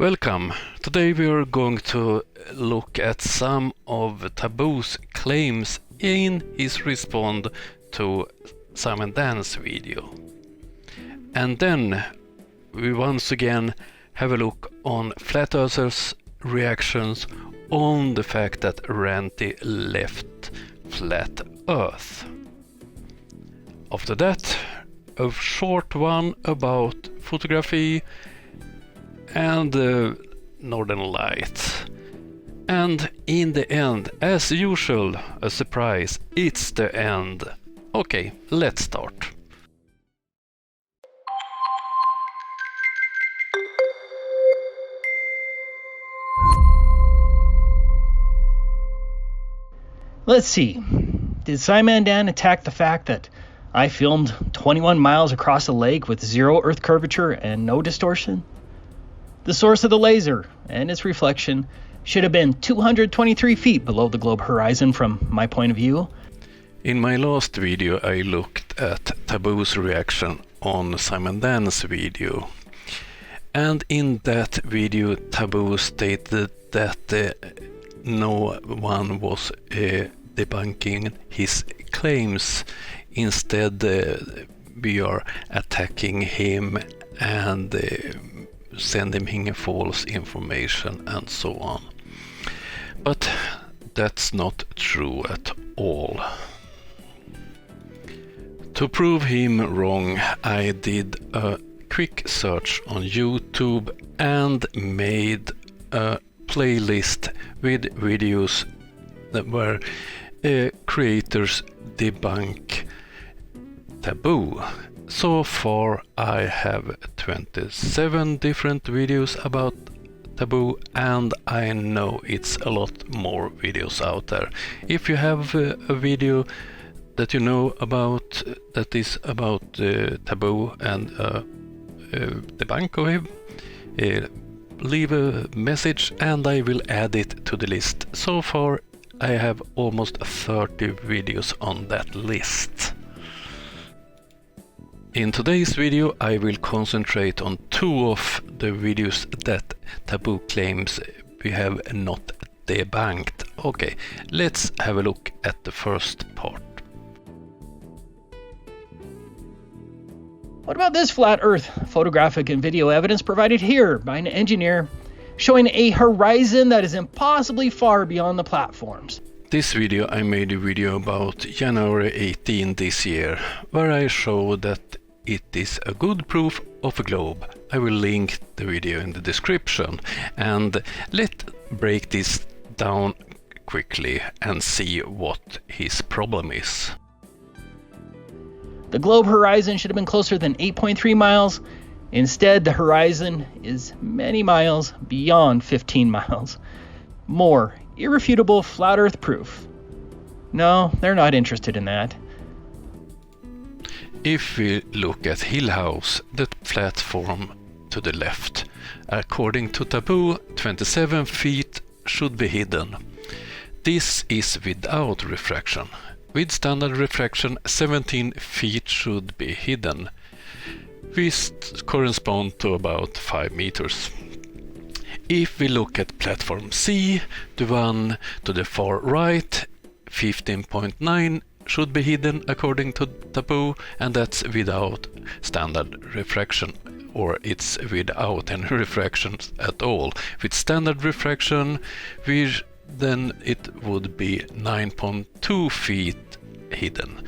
Welcome. Today we are going to look at some of Taboo's claims in his response to Simon Dan's video. And then we once again have a look on Flat Earthers' reactions on the fact that Ranty left Flat Earth. After that, a short one about photography and the Northern Lights. And in the end, as usual, a surprise, it's the end. Okay, let's start. Let's see. Did Simon Dan attack the fact that I filmed 21 miles across a lake with zero Earth curvature and no distortion? The source of the laser and its reflection should have been 223 feet below the globe horizon from my point of view. In my last video I looked at Taboo's reaction on Simon Dan's video. And in that video Taboo stated that no one was debunking his claims. Instead we are attacking him and sending him false information and so on. But that's not true at all. To prove him wrong, I did a quick search on YouTube and made a playlist with videos that were creators debunk Taboo. So far I have 27 different videos about Taboo, and I know it's a lot more videos out there. If you have a video that you know about that is about Taboo and debunk of him, leave a message and I will add it to the list. So far I have almost 30 videos on that list. In today's video I will concentrate on two of the videos that Taboo claims we have not debunked. Okay, let's have a look at the first part. What about this flat Earth photographic and video evidence provided here by an engineer showing a horizon that is impossibly far beyond the platforms? This video I made a video about January 18 this year, where I show that it is a good proof of a globe. I will link the video in the description, and let's break this down quickly and see what his problem is. The globe horizon should have been closer than 8.3 miles. Instead, the horizon is many miles beyond 15 miles. More irrefutable flat Earth proof. No, they're not interested in that. If we look at Hill House, the platform to the left, according to Taboo, 27 feet should be hidden. This is without refraction. With standard refraction, 17 feet should be hidden, which correspond to about 5 meters. If we look at platform C, the one to the far right, 15.9 should be hidden according to Taboo, and that's without standard refraction, or it's without any refractions at all. With standard refraction, then it would be 9.2 feet hidden,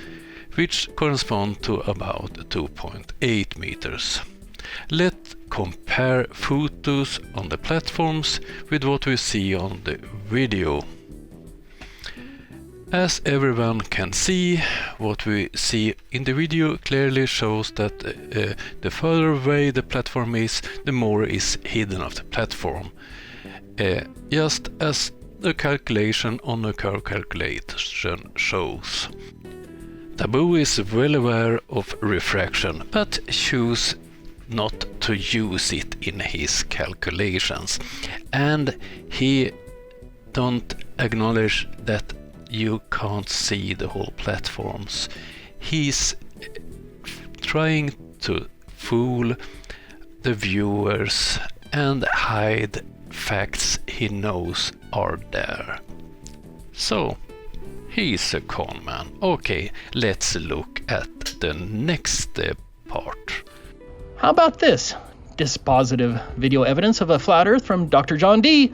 which correspond to about 2.8 meters. Let's compare photos on the platforms with what we see on the video. As everyone can see, what we see in the video clearly shows that the further away the platform is, the more is hidden of the platform. Just as the calculation on the curve calculation shows. Taboo is well aware of refraction, but choose not to use it in his calculations. And he don't acknowledge that you can't see the whole platforms. He's trying to fool the viewers and hide facts he knows are there. So, he's a con man. Okay, let's look at the next part. How about this? Dispositive video evidence of a flat Earth from Dr. John D.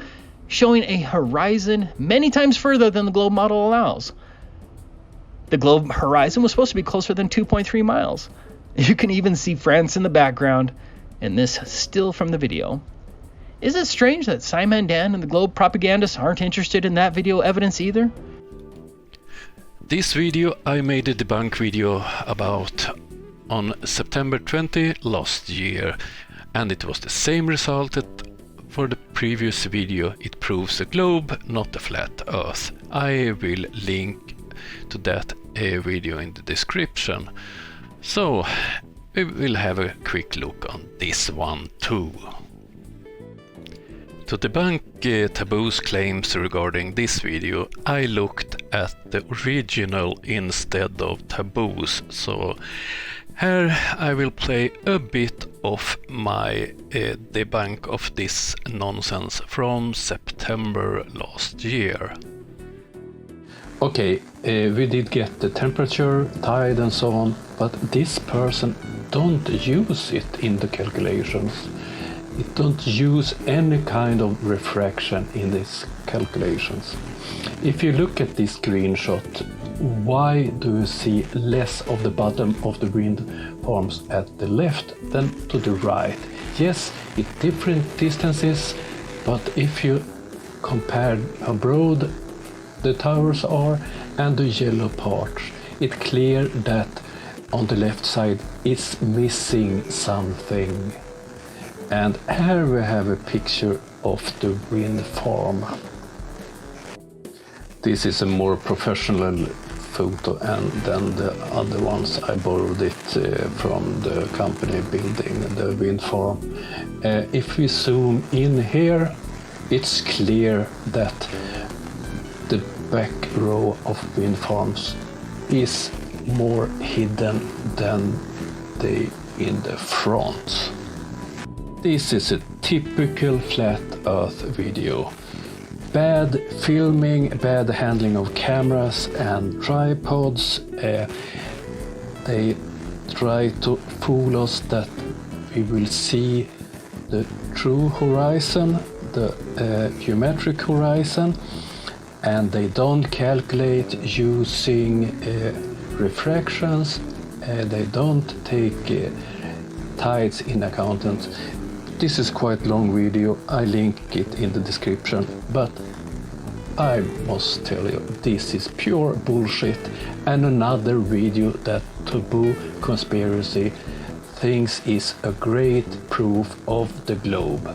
showing a horizon many times further than the globe model allows. The globe horizon was supposed to be closer than 2.3 miles. You can even see France in the background, and this still from the video. Is it strange that Simon Dan and the globe propagandists aren't interested in that video evidence either? This video I made a debunk video about on September 20 last year, and it was the same result that for the previous video. It proves a globe, not a flat Earth. I will link to that video in the description. So we will have a quick look on this one too. To debunk Taboo's claims regarding this video, I looked at the original instead of Taboo's, so here I will play a bit of my debunk of this nonsense from September last year. Okay, we did get the temperature, tide and so on, but this person don't use it in the calculations. It don't use any kind of refraction in these calculations. If you look at this screenshot, why do you see less of the bottom of the wind farms at the left than to the right? Yes, it's different distances, but if you compare how broad the towers are and the yellow parts, it's clear that on the left side is missing something. And here we have a picture of the wind farm. This is a more professional photo, and then the other ones I borrowed it from the company building the wind farm. If we zoom in here, it's clear that the back row of wind farms is more hidden than the in the front. This is a typical flat Earth video. Bad filming, bad handling of cameras and tripods. They try to fool us that we will see the true horizon, the geometric horizon, and they don't calculate using refractions. They don't take tides in account. This is quite long video, I link it in the description, but I must tell you, this is pure bullshit, and another video that Taboo conspiracy thinks is a great proof of the globe.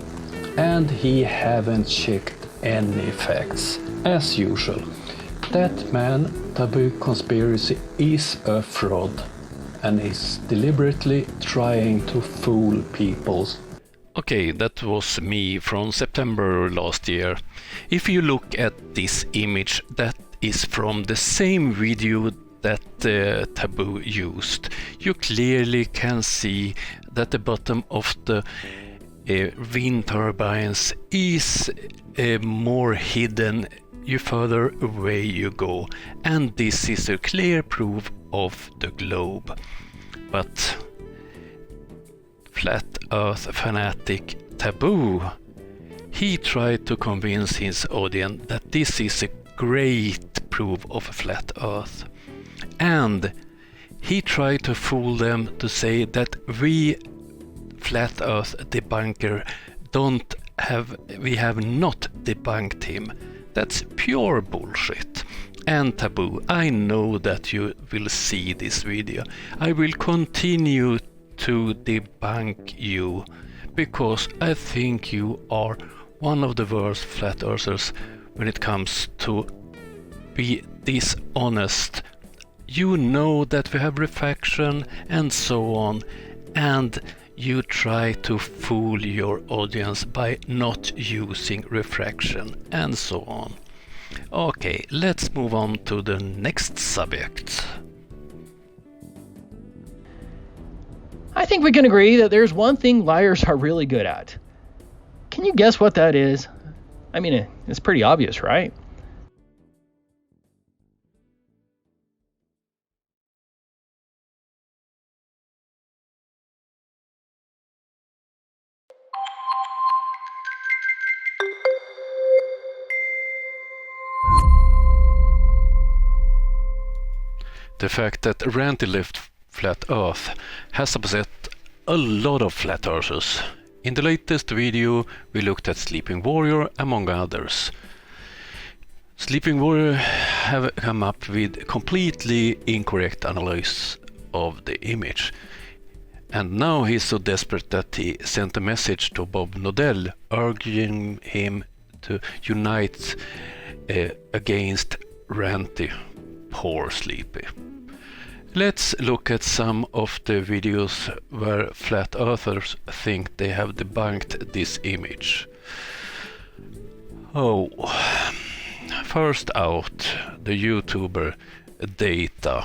And he haven't checked any facts, as usual. That man, Taboo conspiracy, is a fraud, and is deliberately trying to fool people. Okay, that was me from September last year. If you look at this image, that is from the same video that Taboo used. You clearly can see that the bottom of the wind turbines is more hidden ju further away you go, and this is a clear proof of the globe. But Flat Earth fanatic Taboo, he tried to convince his audience that this is a great proof of a flat Earth, and he tried to fool them to say that we Flat Earth debunker we have not debunked him. That's pure bullshit. And Taboo, I know that you will see this video. I will continue to debunk you, because I think you are one of the worst flat earthers when it comes to be dishonest. You know that we have refraction and so on, and you try to fool your audience by not using refraction and so on. Okay, let's move on to the next subject. I think we can agree that there's one thing liars are really good at. Can you guess what that is? I mean, it's pretty obvious, right? The fact that Ranty left Flat Earth has upset a lot of Flat Earthers. In the latest video we looked at Sleeping Warrior among others. Sleeping Warrior have come up with completely incorrect analysis of the image. And now he's so desperate that he sent a message to Bob Nodell urging him to unite against Ranty. Poor Sleepy. Let's look at some of the videos where Flat Earthers think they have debunked this image. Oh, first out, the YouTuber Data.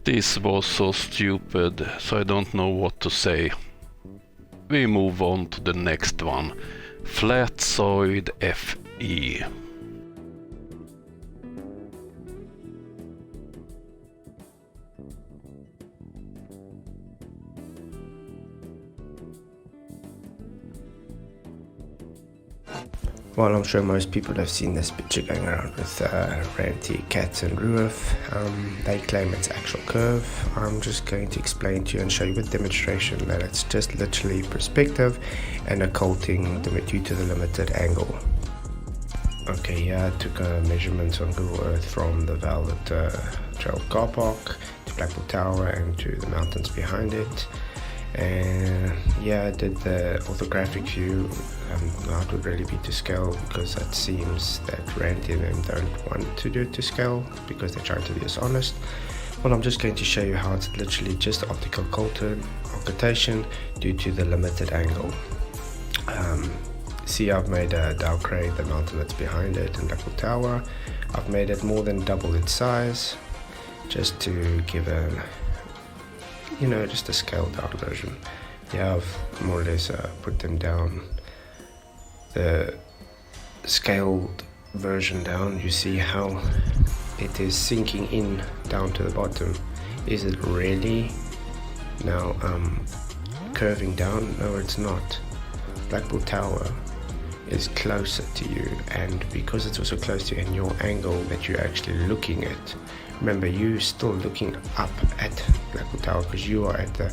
This was so stupid, so I don't know what to say. We move on to the next one. Flatsoid FE. Well, I'm sure most people have seen this picture going around with Ranty, Cats and Ruif. They claim it's actual curve. I'm just going to explain to you and show you with demonstration that it's just literally perspective and occulting due to the limited angle. Okay, yeah, I took a measurement on Google Earth from the Velvet Trail car park to Blackpool Tower and to the mountains behind it. And yeah, I did the orthographic view, how it would really be to scale, because it seems that Ranty and them don't want to do it to scale because they're trying to be dishonest. Well, I'm just going to show you how it's literally just optical occultation due to the limited angle. See, I've made Dalcray, the mountain that's behind it, and Blackpool Tower. I've made it more than double its size, just to give a, just a scaled down version. Yeah, I've more or less put them down. The scaled version down, you see how it is sinking in down to the bottom. Is it really now curving down? No, it's not. Blackpool Tower is closer to you, and because it's also close to you and your angle that you're actually looking at, remember, you're still looking up at Blackpool Tower because you are at the,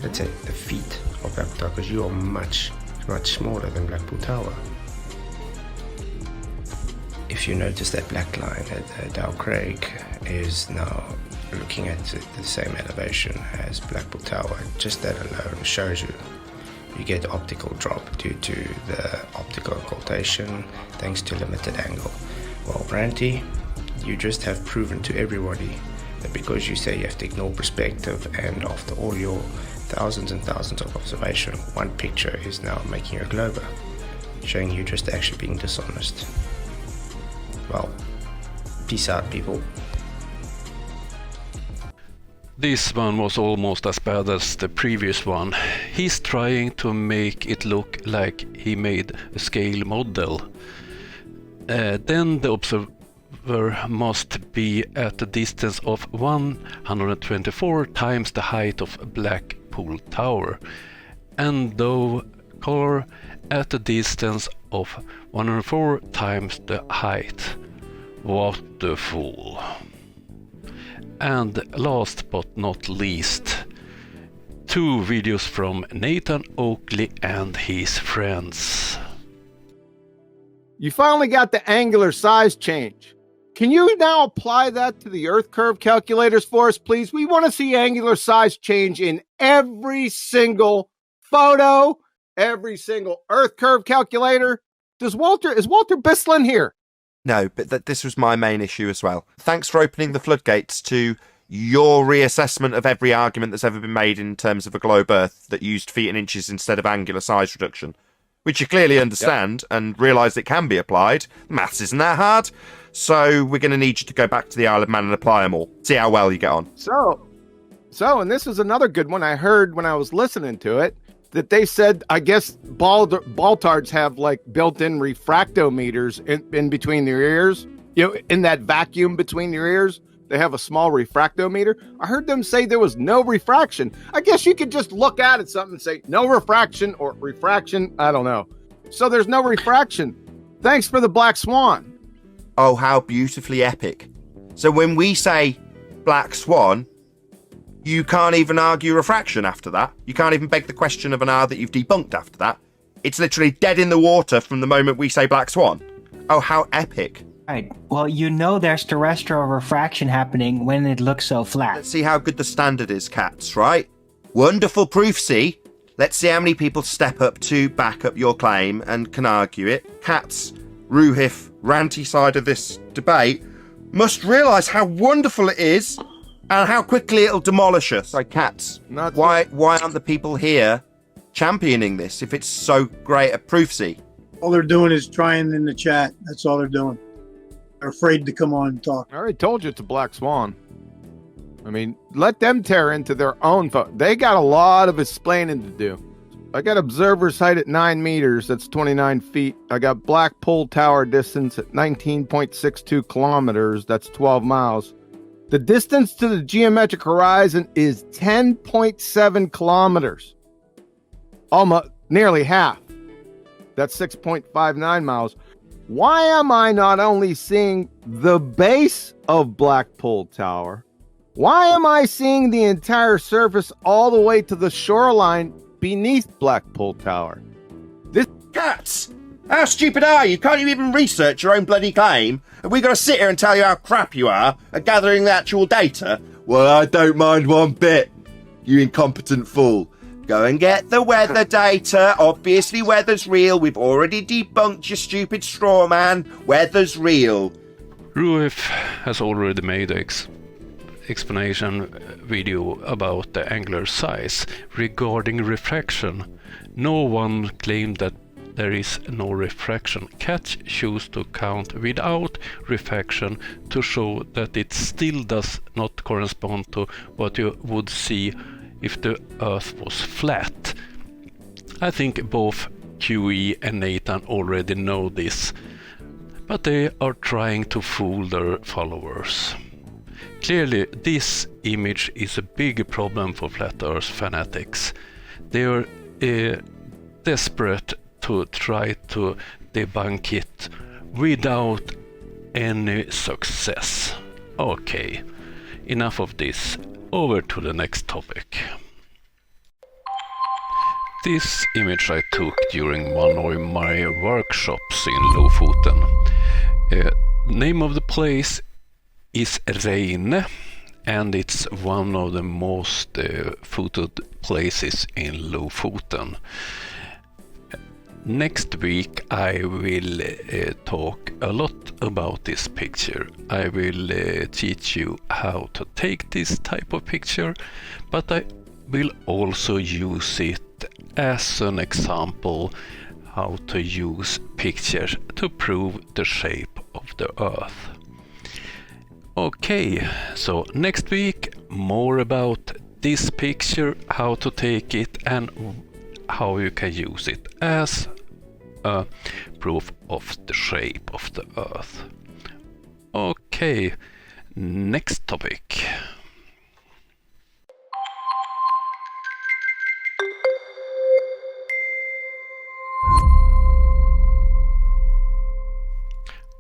let's say, the feet of Blackpool Tower, because you are much smaller than Blackpool Tower. If you notice that black line at Dow Craig is now looking at the same elevation as Blackpool Tower, just that alone shows you get optical drop due to the optical occultation thanks to limited angle. Well, Ranty, you just have proven to everybody that because you say you have to ignore perspective, and after all your thousands and thousands of observation, one picture is now making you a glober, showing you just actually being dishonest. Well, peace out, people. This one was almost as bad as the previous one. He's trying to make it look like he made a scale model. Then the observer must be at a distance of 124 times the height of Blackpool Tower, and the color at a distance of 104 times the height. What the fool. And last but not least, 2 videos from Nathan Oakley and his friends. You finally got the angular size change. Can you now apply that to the Earth curve calculators for us, please? We want to see angular size change in every single photo, every single Earth curve calculator. Is Walter Bislin here? No, but this was my main issue as well. Thanks for opening the floodgates to your reassessment of every argument that's ever been made in terms of a globe Earth that used feet and inches instead of angular size reduction, which you clearly understand and realise it can be applied. Maths isn't that hard. So we're going to need you to go back to the Isle of Man and apply them all. See how well you get on. So, and this is another good one I heard when I was listening to it, that they said, I guess Baltards have like built-in refractometers in between their ears. You know, in that vacuum between your ears, they have a small refractometer. I heard them say there was no refraction. I guess you could just look at it something and say no refraction or refraction. I don't know. So there's no refraction. Thanks for the black swan. Oh, how beautifully epic. So when we say black swan, you can't even argue refraction after that. You can't even beg the question of an R that you've debunked after that. It's literally dead in the water from the moment we say black swan. Oh, how epic. Right. Well, you know there's terrestrial refraction happening when it looks so flat. Let's see how good the standard is, cats, right? Wonderful proof, see? Let's see how many people step up to back up your claim and can argue it. Cats, Ruhif, Ranty side of this debate must realise how wonderful it is and how quickly it'll demolish us. Sorry, cats. Why aren't the people here championing this if it's so great a proofsy? All they're doing is trying in the chat. That's all they're doing. They're afraid to come on and talk. I already told you it's a black swan. I mean, let them tear into their own They got a lot of explaining to do. I got observer's height at 9 meters. That's 29 feet. I got Blackpool Tower distance at 19.62 kilometers. That's 12 miles. The distance to the geometric horizon is 10.7 kilometers. Almost nearly half. That's 6.59 miles. Why am I not only seeing the base of Blackpool Tower? Why am I seeing the entire surface all the way to the shoreline beneath Blackpool Tower? This Cats! How stupid are you? Can't you even research your own bloody claim? Have we got to sit here and tell you how crap you are at gathering the actual data? Well, I don't mind one bit, you incompetent fool. Go and get the weather data. Obviously, weather's real. We've already debunked your stupid straw man. Weather's real. Ruif has already made an explanation video about the angular size regarding refraction. No one claimed that there is no refraction. Cats choose to count without refraction to show that it still does not correspond to what you would see if the Earth was flat. I think both QE and Nathan already know this, but they are trying to fool their followers. Clearly, this image is a big problem for Flat Earth fanatics. They are desperate to try to debunk it without any success. Okay, enough of this. Over to the next topic. This image I took during one of my workshops in Lofoten. Name of the place is Reine, and it's one of the most photoed places in Lofoten. Next week I will talk a lot about this picture. I will teach you how to take this type of picture, but I will also use it as an example how to use pictures to prove the shape of the Earth. Okay, so next week more about this picture, how to take it and how you can use it as a proof of the shape of the Earth. Okay, next topic.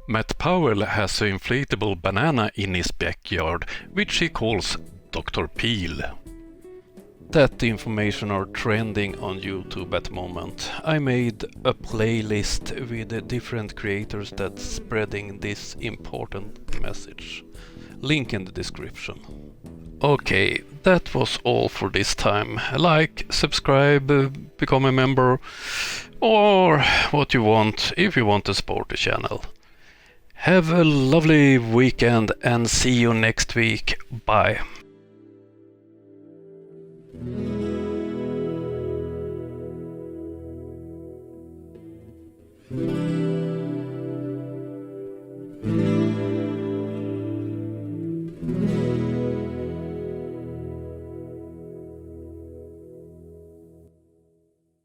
Matt Powell has an inflatable banana in his backyard, which he calls Dr. Peel. That information are trending on YouTube at the moment. I made a playlist with the different creators that's spreading this important message. Link in the description. Okay, that was all for this time. Like, subscribe, become a member, or what you want if you want to support the channel. Have a lovely weekend and see you next week. Bye.